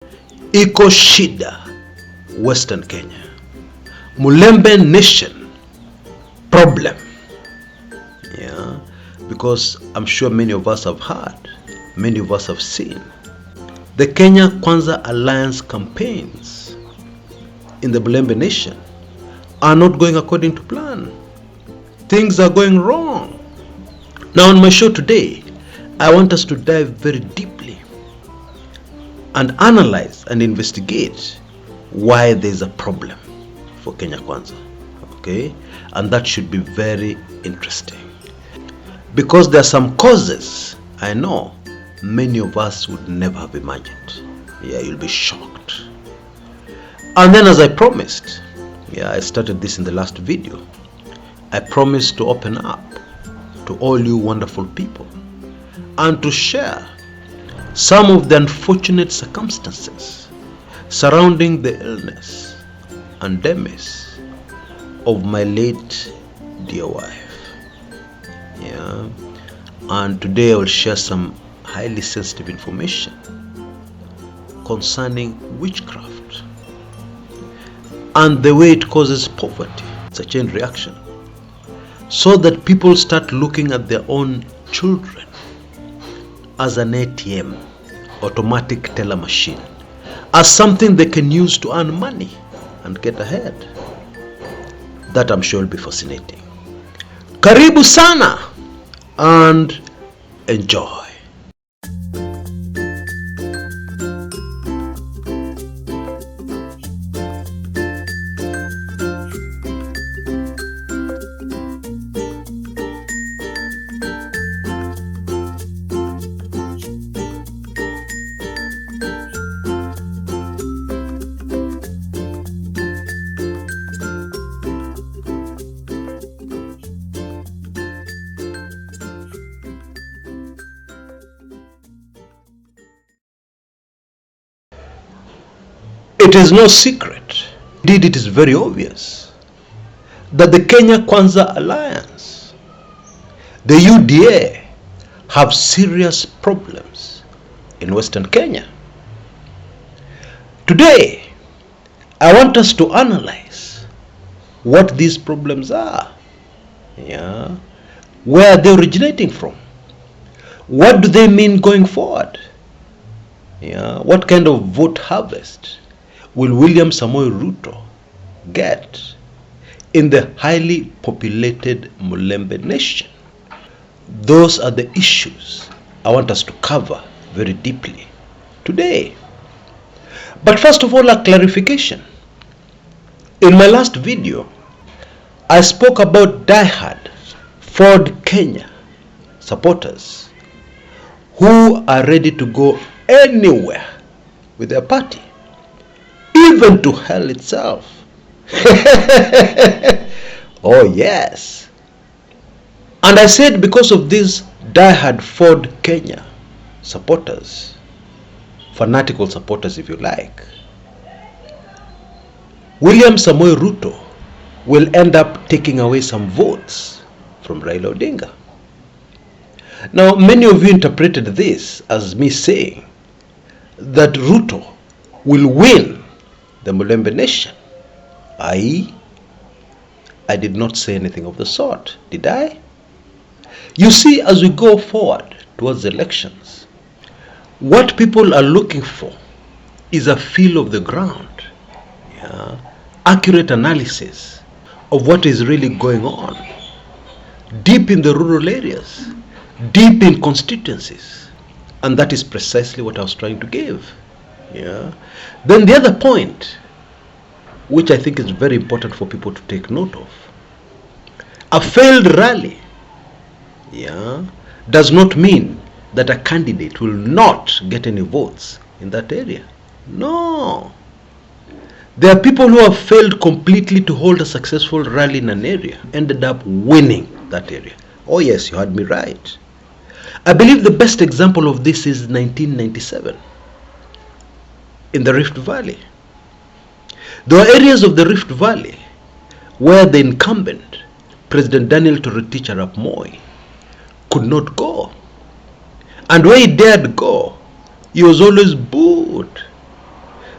Iko shida Western Kenya. Mulembe nation problem. Yeah, because I'm sure many of us have heard, many of us have seen the Kenya Kwanza Alliance campaigns in the Mulembe nation are not going according to plan. Things are going wrong. Now on my show today, I want us to dive very deeply and analyze and investigate why there's a problem for Kenya Kwanza. Okay? And that should be very interesting. Because there are some causes I know many of us would never have imagined. Yeah, you'll be shocked. And then, as I promised, I started this in the last video, I promised to open up to all you wonderful people and to share some of the unfortunate circumstances surrounding the illness and demise of my late dear wife. Yeah, and today I will share some highly sensitive information concerning witchcraft and the way it causes poverty. It's a chain reaction, so that people start looking at their own children as an ATM, automatic teller machine, as something they can use to earn money and get ahead. That I'm sure will be fascinating. Karibu sana and enjoy. It is no secret, indeed it is very obvious, that the Kenya Kwanza Alliance, the UDA, have serious problems in Western Kenya. Today, I want us to analyze what these problems are. Where are they originating from? What do they mean going forward? What kind of vote harvest will William Samoei Ruto get in the highly populated Mulembe nation? Those are the issues I want us to cover very deeply today. But first of all, a clarification. In my last video, I spoke about diehard Ford Kenya supporters who are ready to go anywhere with their party, even to hell itself. Oh yes. And I said, because of these diehard Ford Kenya supporters, fanatical supporters if you like, William Samoei Ruto will end up taking away some votes from Raila Odinga. Now, many of you interpreted this as me saying that Ruto will win the Mulembe nation. I did not say anything of the sort, did I? You see, as we go forward towards elections, what people are looking for is a feel of the ground, accurate analysis of what is really going on deep in the rural areas, deep in constituencies. And that is precisely what I was trying to give. Then the other point, which I think is very important for people to take note of, a failed rally does not mean that a candidate will not get any votes in that area. No. There are people who have failed completely to hold a successful rally in an area, ended up winning that area. Oh yes, you heard me right. I believe the best example of this is 1997 in the Rift Valley. There are areas of the Rift Valley where the incumbent, President Daniel Toroitich Arap Moi, could not go. And where he dared go, he was always booed.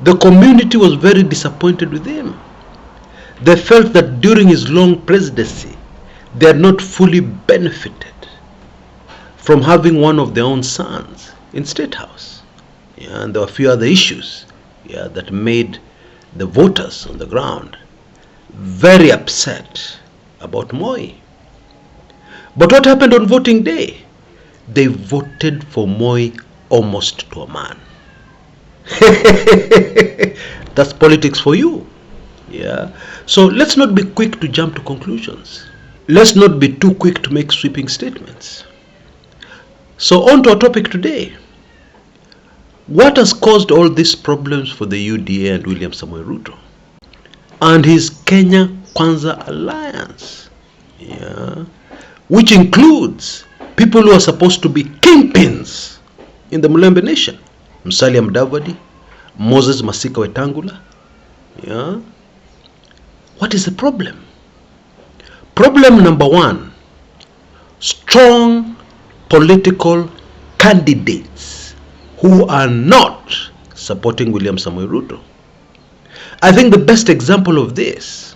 The community was very disappointed with him. They felt that during his long presidency, they had not fully benefited from having one of their own sons in State House. Yeah, and there were a few other issues, yeah, that made the voters on the ground very upset about Moi. But what happened on voting day? They voted for Moi almost to a man. That's politics for you. Yeah. So let's not be quick to jump to conclusions. Let's not be too quick to make sweeping statements. So on to our topic today. What has caused all these problems for the UDA and William Samoei Ruto and his Kenya Kwanza alliance? Yeah. Which includes people who are supposed to be kingpins in the Mulembe nation. Musalia Mudavadi, Moses Masika Wetangula. Yeah. What is the problem? Problem number one, strong political candidates who are not supporting William Samoei Ruto. I think the best example of this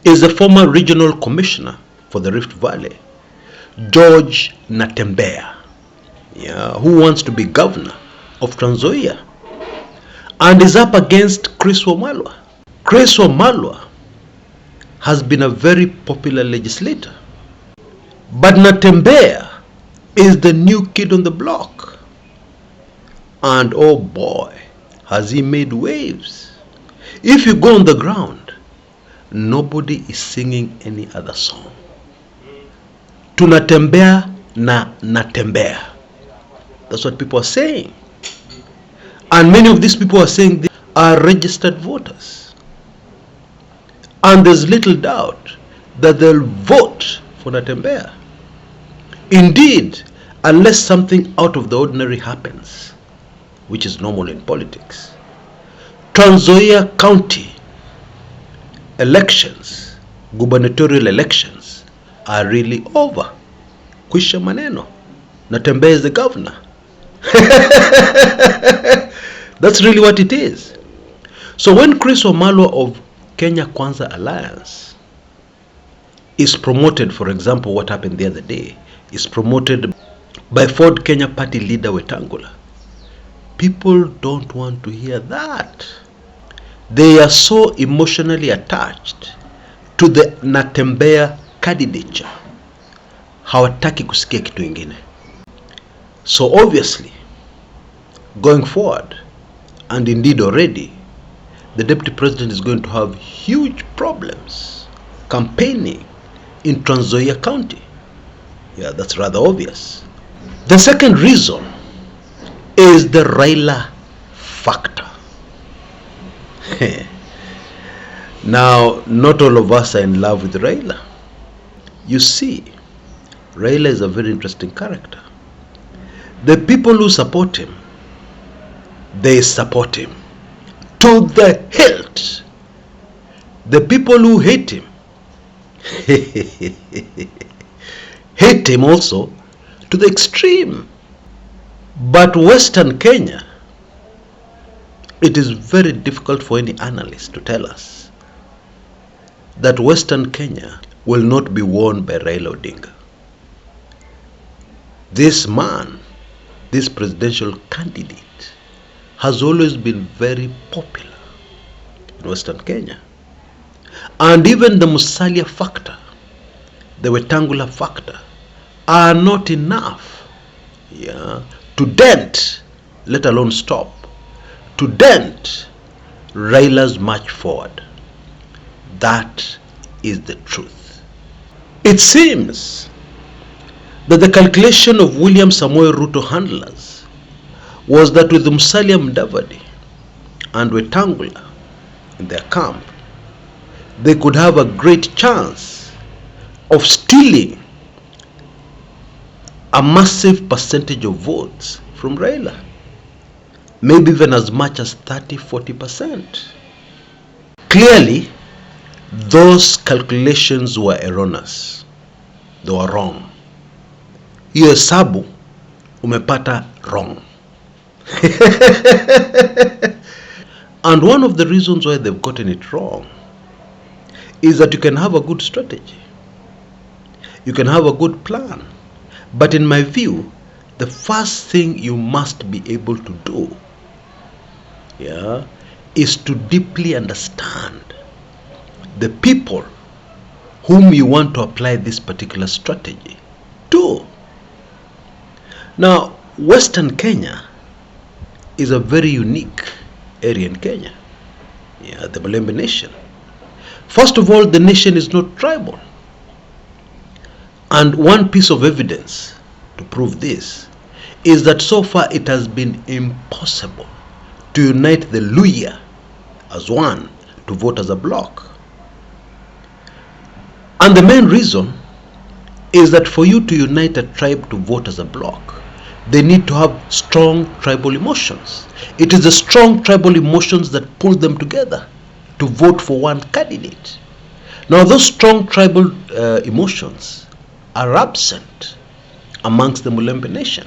is the former regional commissioner for the Rift Valley, George Natembeya, yeah, who wants to be governor of Trans Nzoia and is up against Chris Wamalwa. Chris Wamalwa has been a very popular legislator, but Natembeya is the new kid on the block, and oh boy, has he made waves. If you go on the ground, nobody is singing any other song. Tunatembea na Natembeya. That's what people are saying. And many of these people are saying they are registered voters. And there's little doubt that they'll vote for Natembeya. Indeed, unless something out of the ordinary happens, which is normal in politics, Trans Nzoia County elections, gubernatorial elections, are really over. Kwisha maneno. Natembeya is the governor. That's really what it is. So when Chris Wamalwa of Kenya Kwanza Alliance is promoted, for example, what happened the other day, is promoted by Ford Kenya Party leader Wetangula, people don't want to hear that. They are so emotionally attached to the Natembeya candidature, hawataki kusikia kitu ingine. So obviously, going forward, and indeed already, the deputy president is going to have huge problems campaigning in Trans Nzoia County. Yeah, that's rather obvious. The second reason is the Raila factor. Now, not all of us are in love with Raila. You see, Raila is a very interesting character. The people who support him, they support him to the hilt. The people who hate him, hate him also to the extreme. But Western Kenya, it is very difficult for any analyst to tell us that Western Kenya will not be won by Raila Odinga. This man, this presidential candidate, has always been very popular in Western Kenya. And even the Musalia factor, the Wetangula factor, are not enough, yeah, to dent, let alone stop, to dent Raila's march forward. That is the truth. It seems that the calculation of William Samoei Ruto handlers was that with Musalia Mudavadi and Wetangula in their camp, they could have a great chance of stealing a massive percentage of votes from Raila, maybe even as much as 30-40%. Clearly, those calculations were erroneous. They were wrong. Hiyo hesabu umepata wrong. And one of the reasons why they've gotten it wrong is that you can have a good strategy, you can have a good plan, but in my view, the first thing you must be able to do, is to deeply understand the people whom you want to apply this particular strategy to. Now, Western Kenya is a very unique area in Kenya, the Mulembe nation. First of all, the nation is not tribal. And one piece of evidence to prove this is that so far it has been impossible to unite the Luhya as one to vote as a bloc. And the main reason is that for you to unite a tribe to vote as a bloc, they need to have strong tribal emotions. It is the strong tribal emotions that pull them together to vote for one candidate. Now, those strong tribal emotions are absent amongst the Mulembe nation.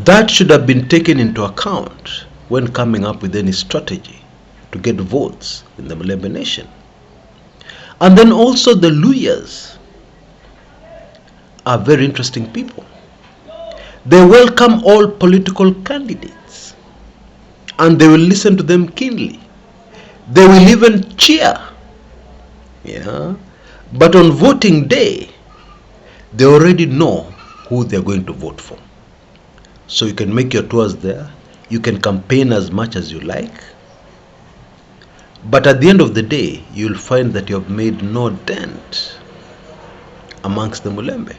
That should have been taken into account when coming up with any strategy to get votes in the Mulembe nation. And then also the Luhyas are very interesting people. They welcome all political candidates and they will listen to them keenly. They will even cheer. But on voting day, they already know who they're going to vote for. So you can make your tours there. You can campaign as much as you like. But at the end of the day, you'll find that you have made no dent amongst the Mulembe.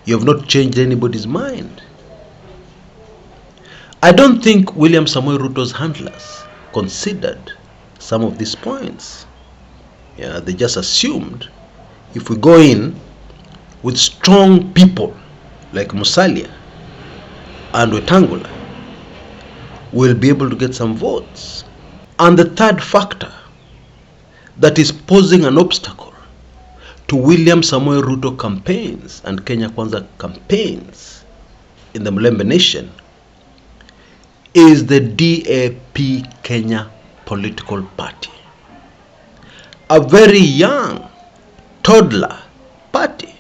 You have not changed anybody's mind. I don't think William Samoei Ruto's handlers considered some of these points. They just assumed if we go in with strong people like Musalia and Wetangula, we'll be able to get some votes. And the third factor that is posing an obstacle to William Samoei Ruto campaigns and Kenya Kwanza campaigns in the Mulembe nation is the DAP Kenya political party. A very young toddler party.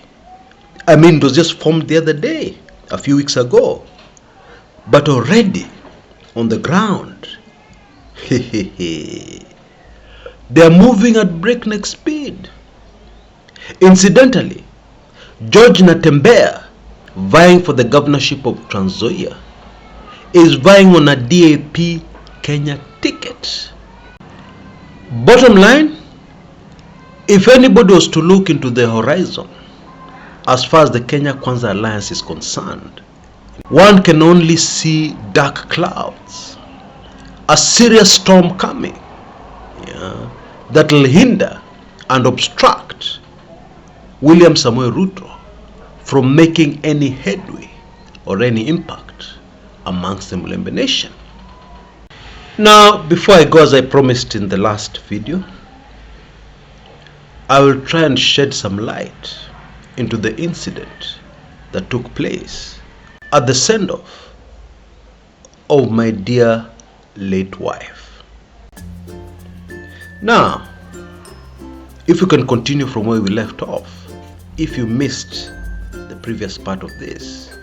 It was just formed the other day, a few weeks ago. But already on the ground, they are moving at breakneck speed. Incidentally, George Natembeya, vying for the governorship of Trans Nzoia, is vying on a DAP Kenya ticket. Bottom line, if anybody was to look into the horizon as far as the Kenya Kwanza alliance is concerned, one can only see dark clouds, a serious storm coming, that will hinder and obstruct William Samoei Ruto from making any headway or any impact amongst the Mulembe nation. Now, before I go, as I promised in the last video, I will try and shed some light into the incident that took place at the send-off of my dear late wife. Now, if you can continue from where we left off, if you missed the previous part of this,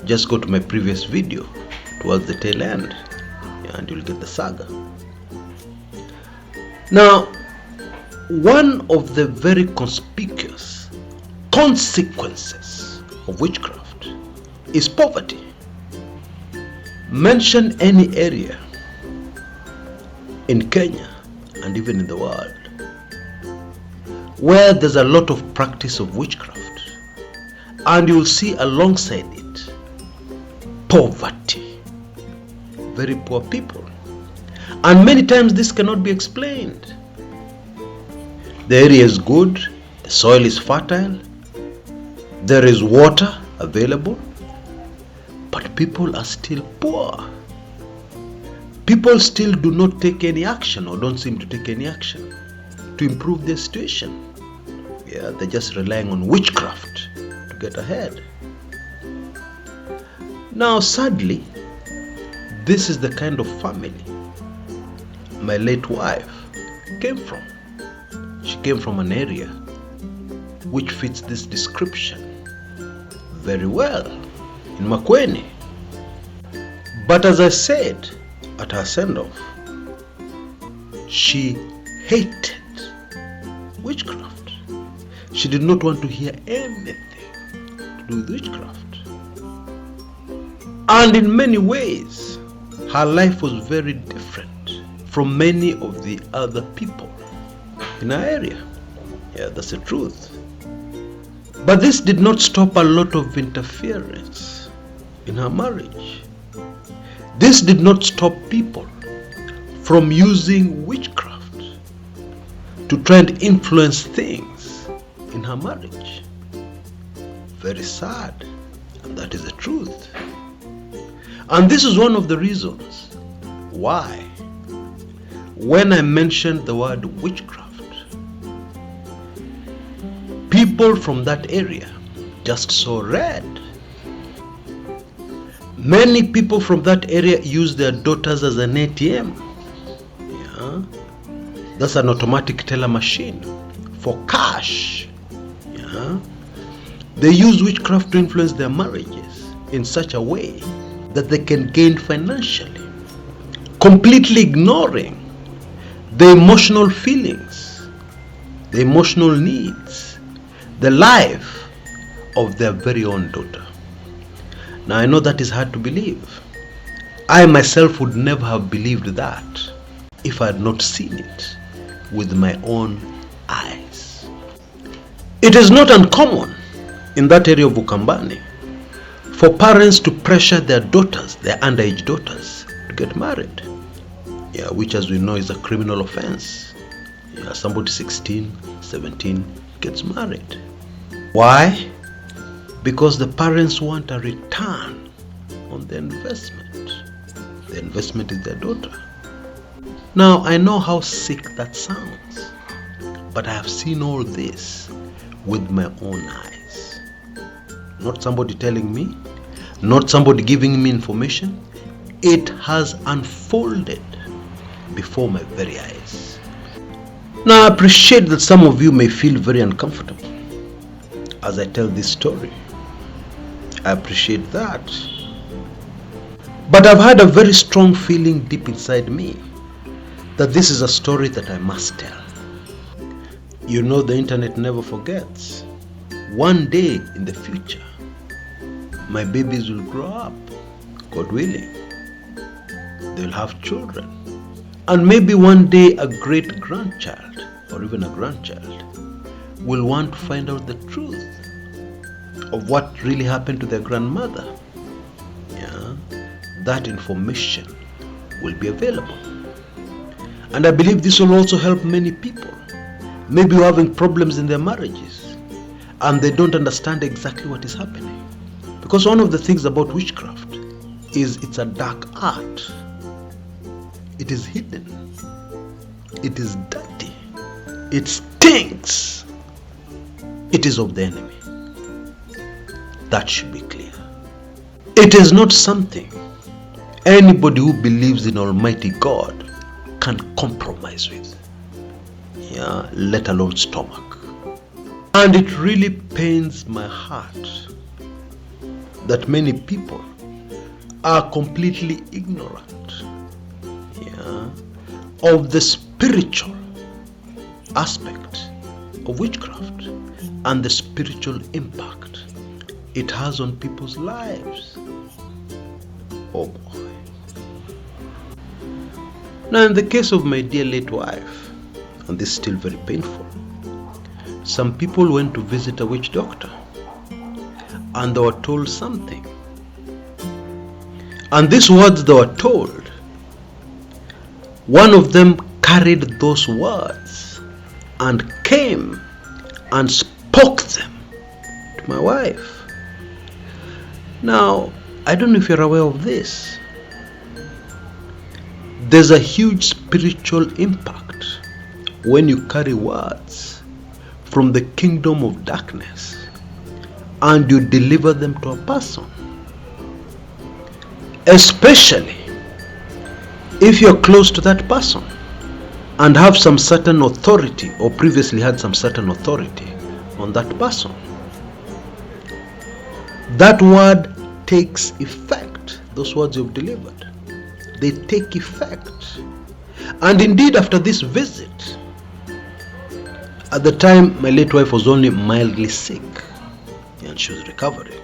just go to my previous video towards the tail end, and you'll get the saga. Now, one of the very conspicuous consequences of witchcraft is poverty. Mention any area in Kenya and even in the world where there's a lot of practice of witchcraft, and you'll see alongside it poverty, very poor people. And many times this cannot be explained. The area is good, the soil is fertile, there is water available, but people are still poor. People still do not take any action, or don't seem to take any action to improve their situation. They're just relying on witchcraft to get ahead. Now, sadly, this is the kind of family my late wife came from. She came from an area which fits this description very well, in Makueni. But as I said at her send-off, she hated witchcraft. She did not want to hear anything to do with witchcraft. And in many ways, her life was very different from many of the other people in her area. Yeah, that's the truth. But this did not stop a lot of interference in her marriage. This did not stop people from using witchcraft to try and influence things in her marriage. Very sad, and that is the truth. And this is one of the reasons why, when I mentioned the word witchcraft, people from that area just saw red. Many people from that area use their daughters as an ATM. Yeah? That's an automatic teller machine for cash. Yeah? They use witchcraft to influence their marriages in such a way that they can gain financially, completely ignoring the emotional feelings, the emotional needs, the life of their very own daughter. Now I know that is hard to believe. I myself would never have believed that if I had not seen it with my own eyes. It is not uncommon in that area of Ukambani for parents to pressure their daughters, their underage daughters, to get married. Yeah, which as we know is a criminal offense. Yeah, somebody 16, 17 gets married. Why? Because the parents want a return on the investment. The investment is their daughter. Now, I know how sick that sounds, but I have seen all this with my own eyes. Not somebody telling me, not somebody giving me information. It has unfolded before my very eyes. Now, I appreciate that some of you may feel very uncomfortable as I tell this story. I appreciate that. But I've had a very strong feeling deep inside me that this is a story that I must tell. You know, the internet never forgets. One day in the future, my babies will grow up, God willing. They'll have children. And maybe one day a great grandchild or even a grandchild will want to find out the truth of what really happened to their grandmother. Yeah, that information will be available. And I believe this will also help many people. Maybe you're having problems in their marriages and they don't understand exactly what is happening. Because one of the things about witchcraft is it's a dark art. It is hidden. It is dirty. It stinks. It is of the enemy. That should be clear. It is not something anybody who believes in Almighty God can compromise with. Yeah, let alone stomach. And it really pains my heart that many people are completely ignorant, yeah, of the spiritual aspect of witchcraft and the spiritual impact it has on people's lives. Oh boy. Now, in the case of my dear late wife, and this is still very painful, some people went to visit a witch doctor and they were told something. And these words they were told, one of them carried those words and came and spoke them to my wife. Now, I don't know if you're aware of this. There's a huge spiritual impact when you carry words from the kingdom of darkness and you deliver them to a person. Especially if you're close to that person. and have some certain authority, or previously had some certain authority on that person. That word takes effect. Those words you've delivered, they take effect. And indeed, after this visit, at the time my late wife was only mildly sick and she was recovering.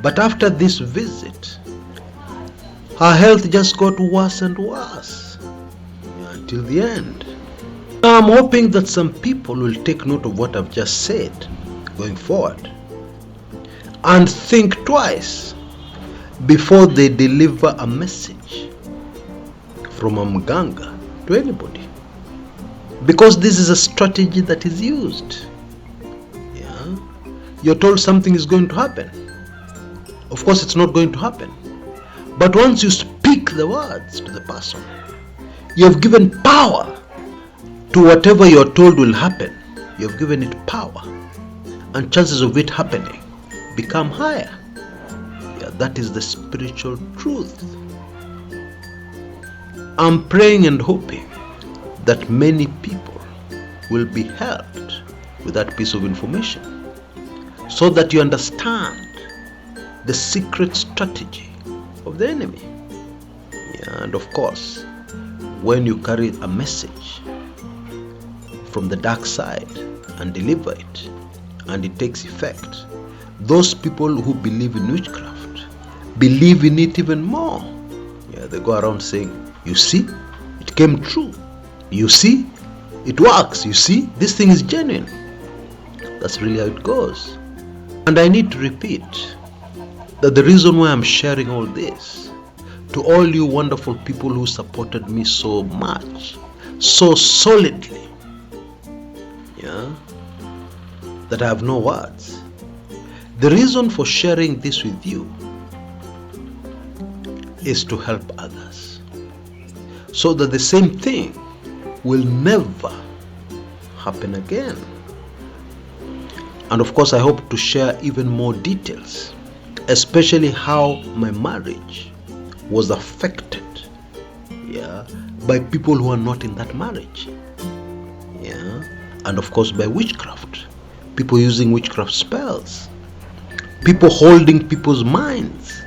But after this visit, her health just got worse and worse until the end. Now I'm hoping that some people will take note of what I've just said going forward and think twice before they deliver a message from a mganga to anybody, because this is a strategy that is used. You're told something is going to happen. Of course it's not going to happen, but once you speak the words to the person, you have given power to whatever you're told will happen. You have given it power, and chances of it happening become higher. That is the spiritual truth. I'm praying and hoping that many people will be helped with that piece of information, so that you understand the secret strategy of the enemy. And of course, when you carry a message from the dark side and deliver it, and it takes effect, those people who believe in witchcraft believe in it even more. They go around saying, you see, it came true. You see, it works. You see, this thing is genuine. That's really how it goes. And I need to repeat that the reason why I'm sharing all this to all you wonderful people who supported me so much, so solidly, that I have no words. The reason for sharing this with you is to help others, so that the same thing will never happen again. And of course, I hope to share even more details, especially how my marriage was affected by people who are not in that marriage. And of course by witchcraft, people using witchcraft spells, people holding people's minds,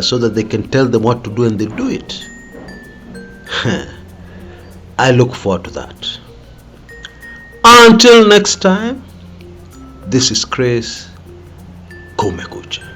so that they can tell them what to do and they do it. I look forward to that. Until next time, this is Chris Kumekucha.